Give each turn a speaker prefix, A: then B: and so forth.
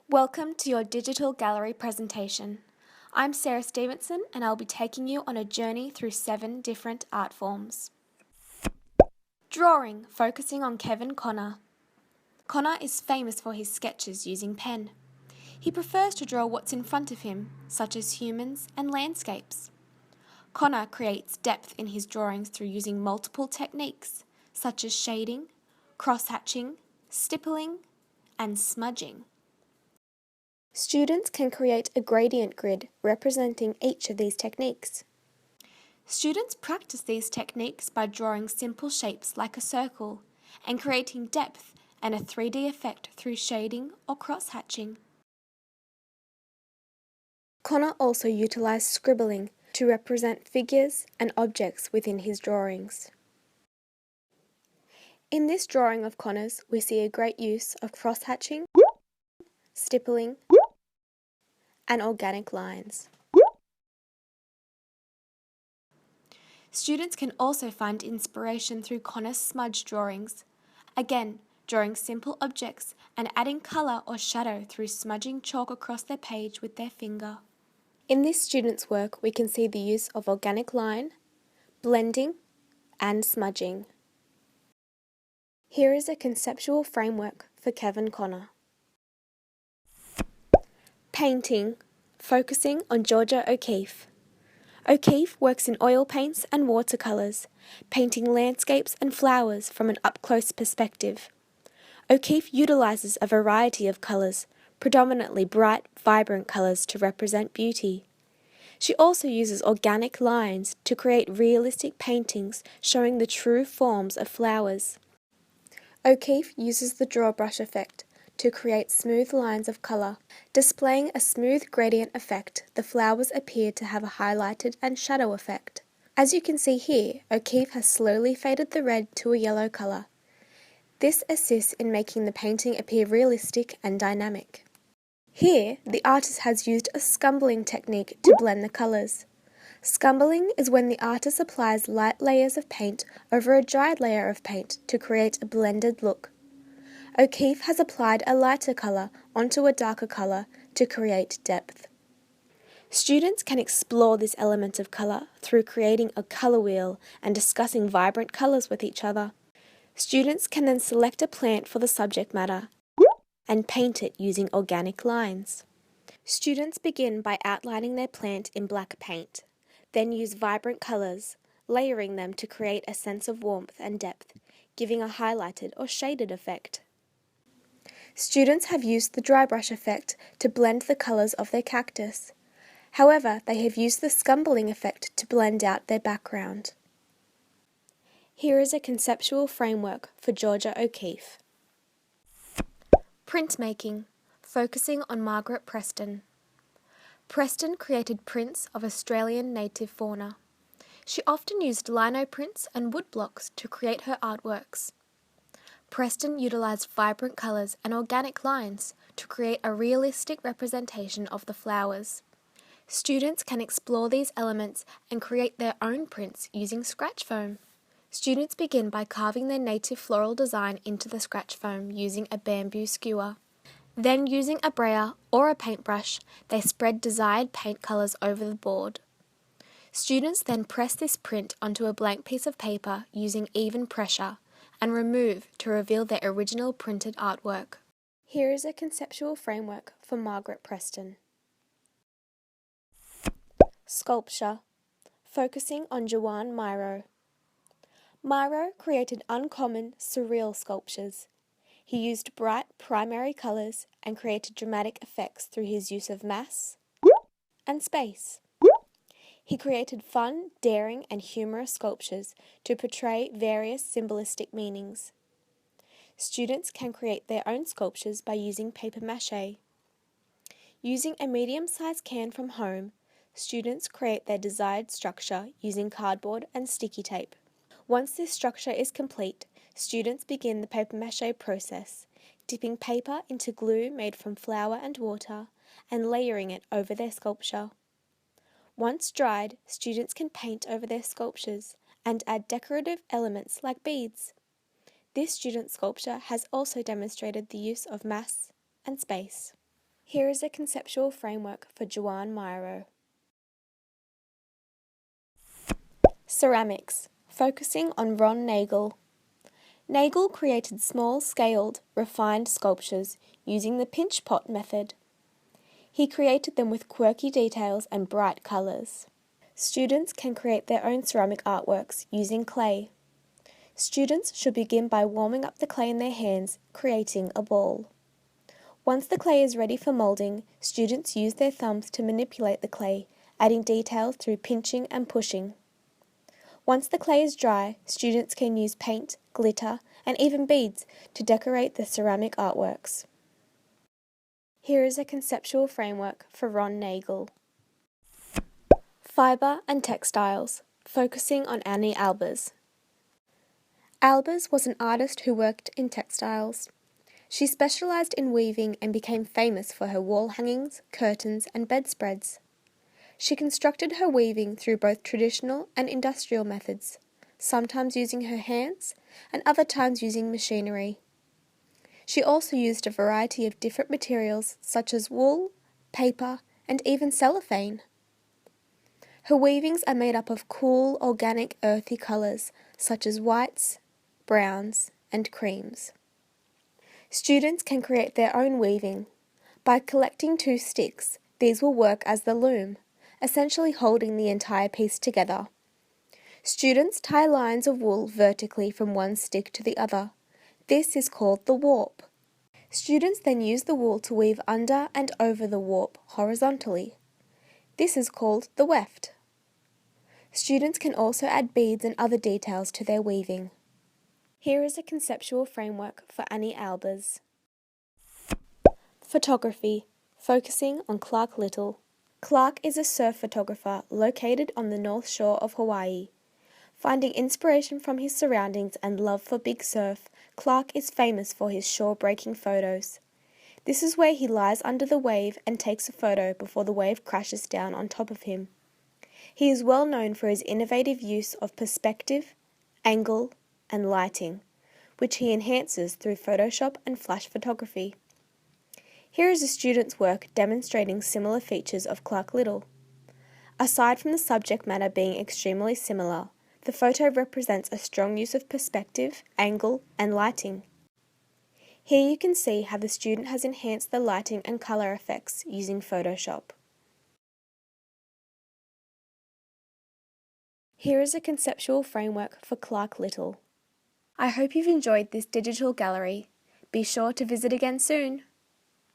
A: Welcome to your digital gallery presentation. I'm Sarah Stevenson and I'll be taking you on a journey through 7 different art forms. Drawing, focusing on Kevin Connor. Connor is famous for his sketches using pen. He prefers to draw what's in front of him, such as humans and landscapes. Connor creates depth in his drawings through using multiple techniques, such as shading, cross-hatching, stippling, and smudging. Students can create a gradient grid representing each of these techniques. Students practice these techniques by drawing simple shapes like a circle and creating depth and a 3D effect through shading or cross-hatching. Connor also utilised scribbling to represent figures and objects within his drawings. In this drawing of Connor's, we see a great use of cross-hatching, stippling, and organic lines. Students can also find inspiration through Connor's smudge drawings, again drawing simple objects and adding colour or shadow through smudging chalk across their page with their finger. In this student's work we can see the use of organic line, blending and smudging. Here is a conceptual framework for Kevin Connor. Painting, focusing on Georgia O'Keeffe. O'Keeffe works in oil paints and watercolours, painting landscapes and flowers from an up-close perspective. O'Keeffe utilises a variety of colours, predominantly bright, vibrant colours to represent beauty. She also uses organic lines to create realistic paintings showing the true forms of flowers. O'Keeffe uses the draw brush effect to create smooth lines of colour. Displaying a smooth gradient effect, the flowers appear to have a highlighted and shadow effect. As you can see here, O'Keeffe has slowly faded the red to a yellow colour. This assists in making the painting appear realistic and dynamic. Here, the artist has used a scumbling technique to blend the colours. Scumbling is when the artist applies light layers of paint over a dried layer of paint to create a blended look. O'Keeffe has applied a lighter colour onto a darker colour to create depth. Students can explore this element of colour through creating a colour wheel and discussing vibrant colours with each other. Students can then select a plant for the subject matter and paint it using organic lines. Students begin by outlining their plant in black paint, then use vibrant colours, layering them to create a sense of warmth and depth, giving a highlighted or shaded effect. Students have used the dry brush effect to blend the colours of their cactus. However, they have used the scumbling effect to blend out their background. Here is a conceptual framework for Georgia O'Keeffe. Printmaking, focusing on Margaret Preston. Preston created prints of Australian native fauna. She often used lino prints and wood blocks to create her artworks. Preston utilised vibrant colours and organic lines to create a realistic representation of the flowers. Students can explore these elements and create their own prints using scratch foam. Students begin by carving their native floral design into the scratch foam using a bamboo skewer. Then, using a brayer or a paintbrush, they spread desired paint colours over the board. Students then press this print onto a blank piece of paper using even pressure and remove to reveal their original printed artwork. Here is a conceptual framework for Margaret Preston. Sculpture, focusing on Juan Miro. Miro created uncommon, surreal sculptures. He used bright primary colours and created dramatic effects through his use of mass and space. He created fun, daring and humorous sculptures to portray various symbolistic meanings. Students can create their own sculptures by using paper mache. Using a medium-sized can from home, students create their desired structure using cardboard and sticky tape. Once this structure is complete, students begin the paper mache process, dipping paper into glue made from flour and water and layering it over their sculpture. Once dried, students can paint over their sculptures and add decorative elements like beads. This student sculpture has also demonstrated the use of mass and space. Here is a conceptual framework for Joan Miro. Ceramics, focusing on Ron Nagel. Nagel created small-scaled, refined sculptures using the pinch pot method. He created them with quirky details and bright colours. Students can create their own ceramic artworks using clay. Students should begin by warming up the clay in their hands, creating a ball. Once the clay is ready for moulding, students use their thumbs to manipulate the clay, adding details through pinching and pushing. Once the clay is dry, students can use paint, glitter, and even beads to decorate the ceramic artworks. Here is a conceptual framework for Ron Nagel. Fibre and textiles, focusing on Annie Albers. Albers was an artist who worked in textiles. She specialised in weaving and became famous for her wall hangings, curtains, and bedspreads. She constructed her weaving through both traditional and industrial methods, sometimes using her hands and other times using machinery. She also used a variety of different materials such as wool, paper, and even cellophane. Her weavings are made up of cool, organic, earthy colours such as whites, browns, and creams. Students can create their own weaving. By collecting 2 sticks, these will work as the loom, essentially holding the entire piece together. Students tie lines of wool vertically from one stick to the other. This is called the warp. Students then use the wool to weave under and over the warp horizontally. This is called the weft. Students can also add beads and other details to their weaving. Here is a conceptual framework for Annie Albers. Photography, focusing on Clark Little. Clark is a surf photographer located on the north shore of Hawaii. Finding inspiration from his surroundings and love for big surf, Clark is famous for his shore-breaking photos. This is where he lies under the wave and takes a photo before the wave crashes down on top of him. He is well known for his innovative use of perspective, angle, and lighting, which he enhances through Photoshop and flash photography. Here is a student's work demonstrating similar features of Clark Little. Aside from the subject matter being extremely similar, the photo represents a strong use of perspective, angle, and lighting. Here you can see how the student has enhanced the lighting and colour effects using Photoshop. Here is a conceptual framework for Clark Little. I hope you've enjoyed this digital gallery. Be sure to visit again soon.